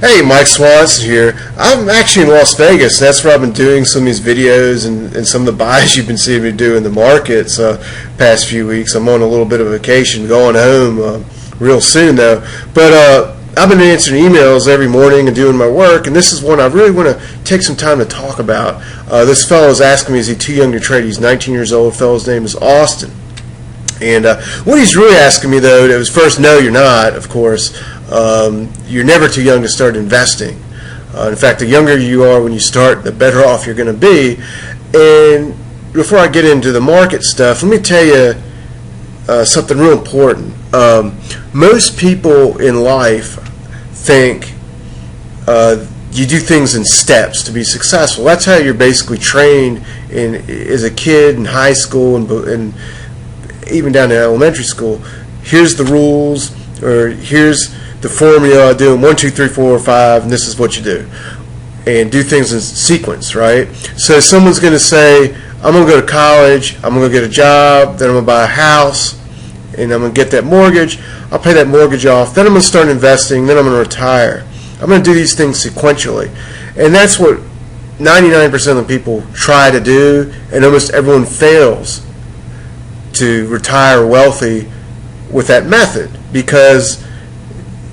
Hey, Mike Swanson here. I'm actually in Las Vegas. That's where I've been doing some of these videos and some of the buys you've been seeing me do in the markets past few weeks. I'm on a little bit of vacation, going home real soon though. But I've been answering emails every morning and doing my work, and this is one I really want to take some time to talk about. This fellow is asking me, is he too young to trade? He's 19 years old. The fellow's name is Austin. And what he's really asking me, though, is first, no, you're not, of course. You're never too young to start investing. In fact, the younger you are when you start, the better off you're going to be. And before I get into the market stuff, let me tell you something real important. Most people in life think you do things in steps to be successful. That's how you're basically trained as a kid in high school and even down to elementary school. Here's the rules, or here's the formula, doing 1, 2, 3, 4, 5, and this is what you do. And do things in sequence, right? So someone's going to say, I'm going to go to college, I'm going to get a job, then I'm going to buy a house, and I'm going to get that mortgage, I'll pay that mortgage off, then I'm going to start investing, then I'm going to retire. I'm going to do these things sequentially. And that's what 99% of the people try to do, and almost everyone fails to retire wealthy with that method because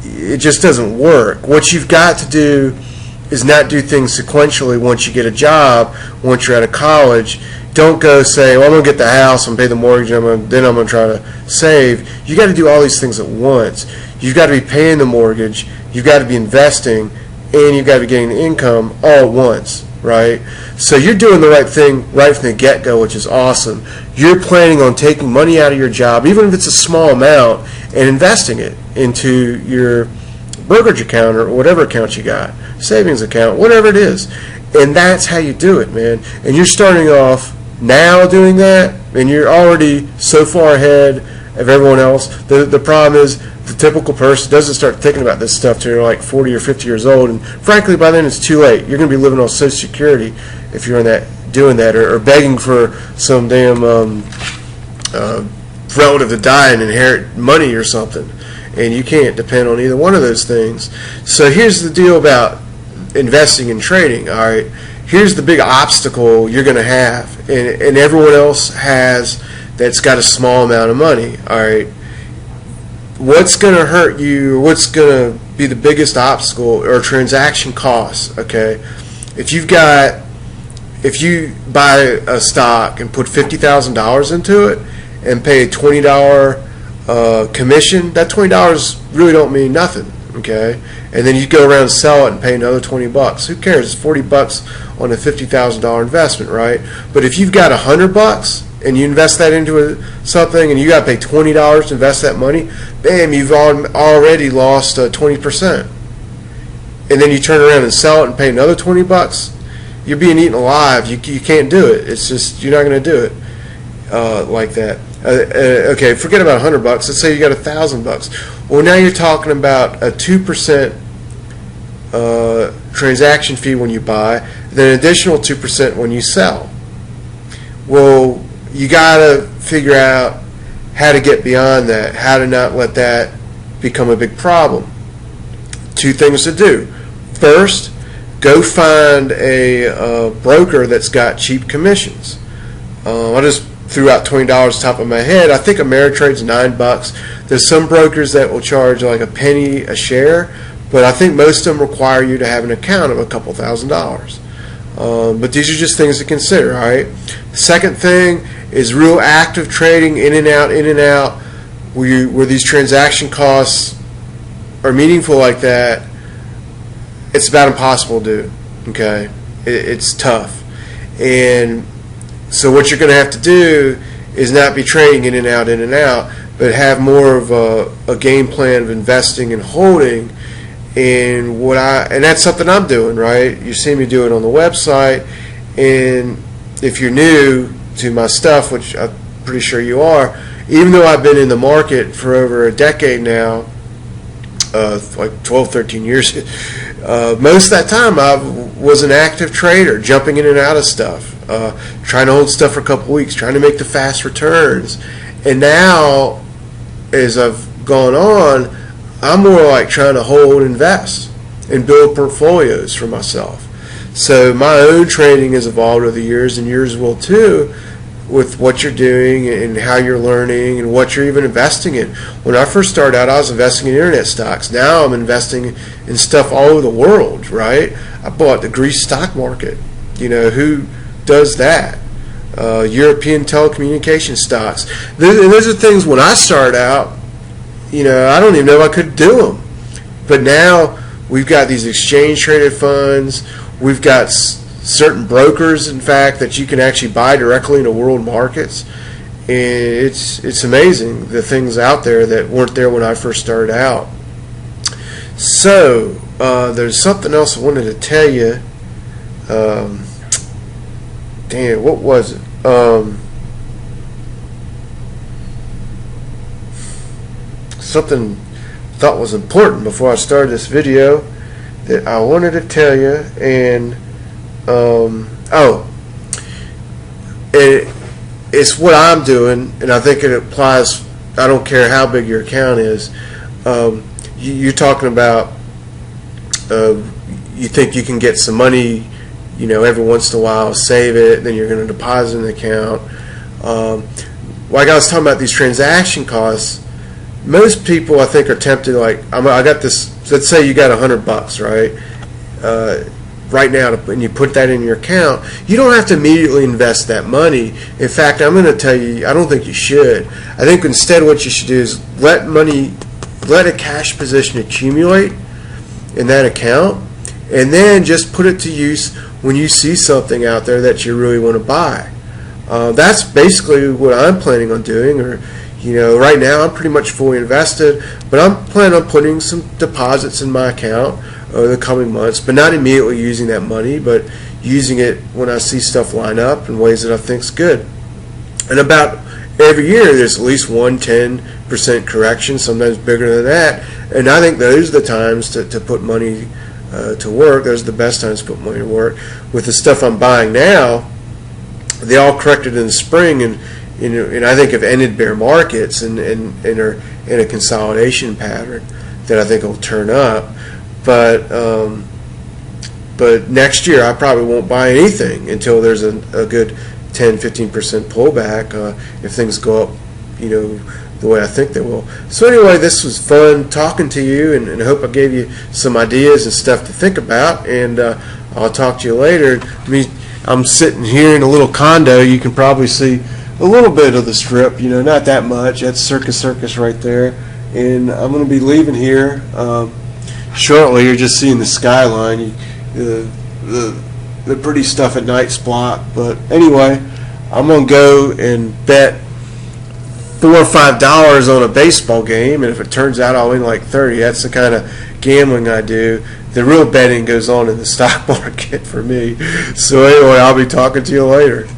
it just doesn't work. What you've got to do is not do things sequentially once you get a job, once you're out of college. Don't go say, well, I'm going to get the house, I'm going to pay the mortgage, then I'm going to try to save. You got to do all these things at once. You've got to be paying the mortgage, you've got to be investing, and you've got to be getting the income all at once, right? So you're doing the right thing right from the get-go, which is awesome. You're planning on taking money out of your job, even if it's a small amount, and investing it into your brokerage account or whatever account you got, savings account, whatever it is. And that's how you do it, man. And you're starting off now doing that, and you're already so far ahead of everyone else. The problem is the typical person doesn't start thinking about this stuff till you're like 40 or 50 years old, and frankly, by then it's too late. You're going to be living on Social Security if you're doing that, or begging for some damn relative to die and inherit money or something, and you can't depend on either one of those things. So here's the deal about investing and trading. All right, here's the big obstacle you're going to have, and everyone else has that's got a small amount of money. All right, what's going to hurt you, or what's going to be the biggest obstacle, or transaction costs. Okay, if you buy a stock and put $50,000 into it and pay a $20 commission, that $20 really don't mean nothing, okay? And then you go around and sell it and pay another $20. Who cares? It's $40 on a $50,000 investment, right? But if you've got $100 and you invest that into something and you got to pay $20 to invest that money, bam, you've already lost 20%. And then you turn around and sell it and pay another $20. You're being eaten alive. You can't do it. It's just, you're not going to do it like that. Okay, forget about $100. Let's say you got $1,000. Well, now you're talking about a 2% transaction fee when you buy, then an additional 2% when you sell. Well, you got to figure out how to get beyond that, how to not let that become a big problem. Two things to do. First, go find a broker that's got cheap commissions. I just threw out $20 top of my head. I think Ameritrade's $9. There's some brokers that will charge like a penny a share, but I think most of them require you to have an account of a couple $1,000s. But these are just things to consider, all right? The second thing is real active trading, in and out, where these transaction costs are meaningful like that. It's about impossible to do, okay? It's tough. And so what you're going to have to do is not be trading in and out, but have more of a game plan of investing and holding. And that's something I'm doing, right? You see me do it on the website. And if you're new to my stuff, which I'm pretty sure you are, even though I've been in the market for over a decade now, like 12, 13 years, most of that time I was an active trader, jumping in and out of stuff, trying to hold stuff for a couple weeks, trying to make the fast returns. And now, as I've gone on, I'm more like trying to hold and invest. and build portfolios for myself. So my own trading has evolved over the years, and yours will too, with what you're doing and how you're learning and what you're even investing in. When I first started out, I was investing in internet stocks. Now I'm investing in stuff all over the world, right? I bought the Greece stock market. You know, who does that? European telecommunication stocks. And those are things when I started out, you know, I don't even know if I could do them. But now we've got these exchange traded funds. We've got certain brokers, in fact, that you can actually buy directly into world markets. And it's amazing the things out there that weren't there when I first started out. So there's something else I wanted to tell you. Damn, what was it? Something I thought was important before I started this video that I wanted to tell you, and it's what I'm doing, and I think it applies. I don't care how big your account is. You're talking about you think you can get some money, you know, every once in a while, save it, then you're going to deposit in the account. Like I was talking about these transaction costs, most people I think are tempted, like, I got this, let's say you got $100, right? Right now, and you put that in your account, you don't have to immediately invest that money. In fact, I'm going to tell you, I don't think you should. I think instead what you should do is let a cash position accumulate in that account, and then just put it to use when you see something out there that you really want to buy. That's basically what I'm planning on doing. Or, you know, right now I'm pretty much fully invested, but I'm planning on putting some deposits in my account over the coming months, but not immediately using that money, but using it when I see stuff line up in ways that I think is good. And about every year there's at least 10% correction, sometimes bigger than that, and I think those are the times to put money to work. Those are the best times to put money to work. With the stuff I'm buying now, they all corrected in the spring, and I think have ended bear markets and are in a consolidation pattern that I think will turn up. But next year I probably won't buy anything until there's a good 10-15% pullback if things go up, you know, the way I think they will. So anyway, this was fun talking to you, and I hope I gave you some ideas and stuff to think about, and I'll talk to you later. I'm sitting here in a little condo. You can probably see a little bit of the strip, you know, not that much. That's Circus right there, and I'm going to be leaving here shortly. You're just seeing the skyline. The pretty stuff at night's blocked, but anyway, I'm going to go and bet $4 or $5 on a baseball game, and if it turns out I'll win like 30. That's the kind of gambling I do. The real betting goes on in the stock market for me. So anyway, I'll be talking to you later.